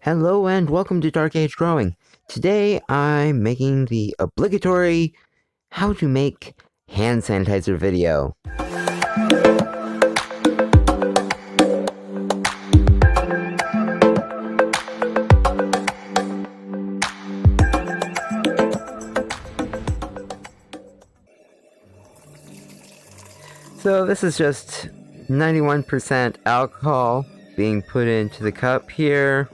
Hello and welcome to Dark Age Growing. Today I'm making the obligatory how to make hand sanitizer video. So this is just 91% alcohol being put into the cup here,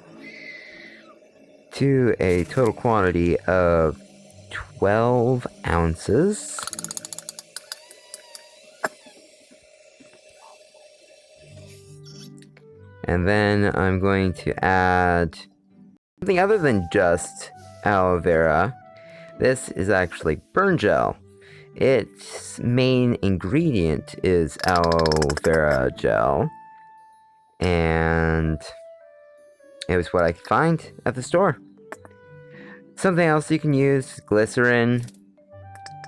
to a total quantity of 12 ounces. And then I'm going to add something other than just aloe vera. This is actually burn gel. Its main ingredient is aloe vera gel, and it was what I could find at the store. Something else you can use, glycerin,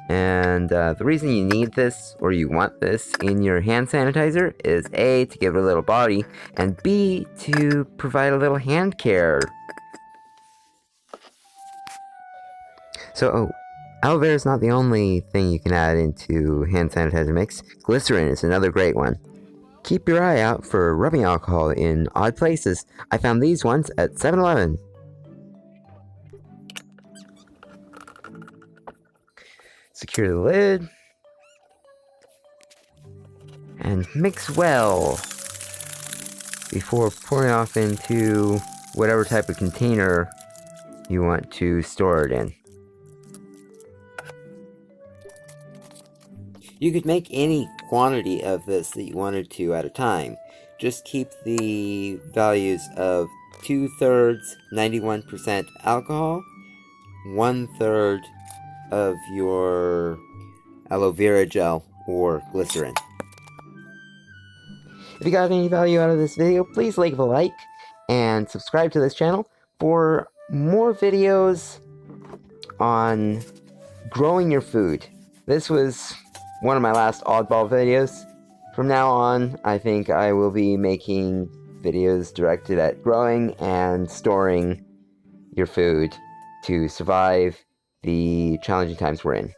and the reason you need this, or you want this in your hand sanitizer, is A, to give it a little body, and B, to provide a little hand care. So, aloe vera is not the only thing you can add into hand sanitizer mix. Glycerin is another great one. Keep your eye out for rubbing alcohol in odd places. I found these ones at 7-Eleven. Secure the lid. And mix well before pouring off into whatever type of container you want to store it in. You could make any quantity of this that you wanted to at a time. Just keep the values of 2/3 91% alcohol, 1/3 of your aloe vera gel or glycerin. If you got any value out of this video, please leave a like and subscribe to this channel for more videos on growing your food. This was one of my last oddball videos. From now on, I think I will be making videos directed at growing and storing your food to survive the challenging times we're in.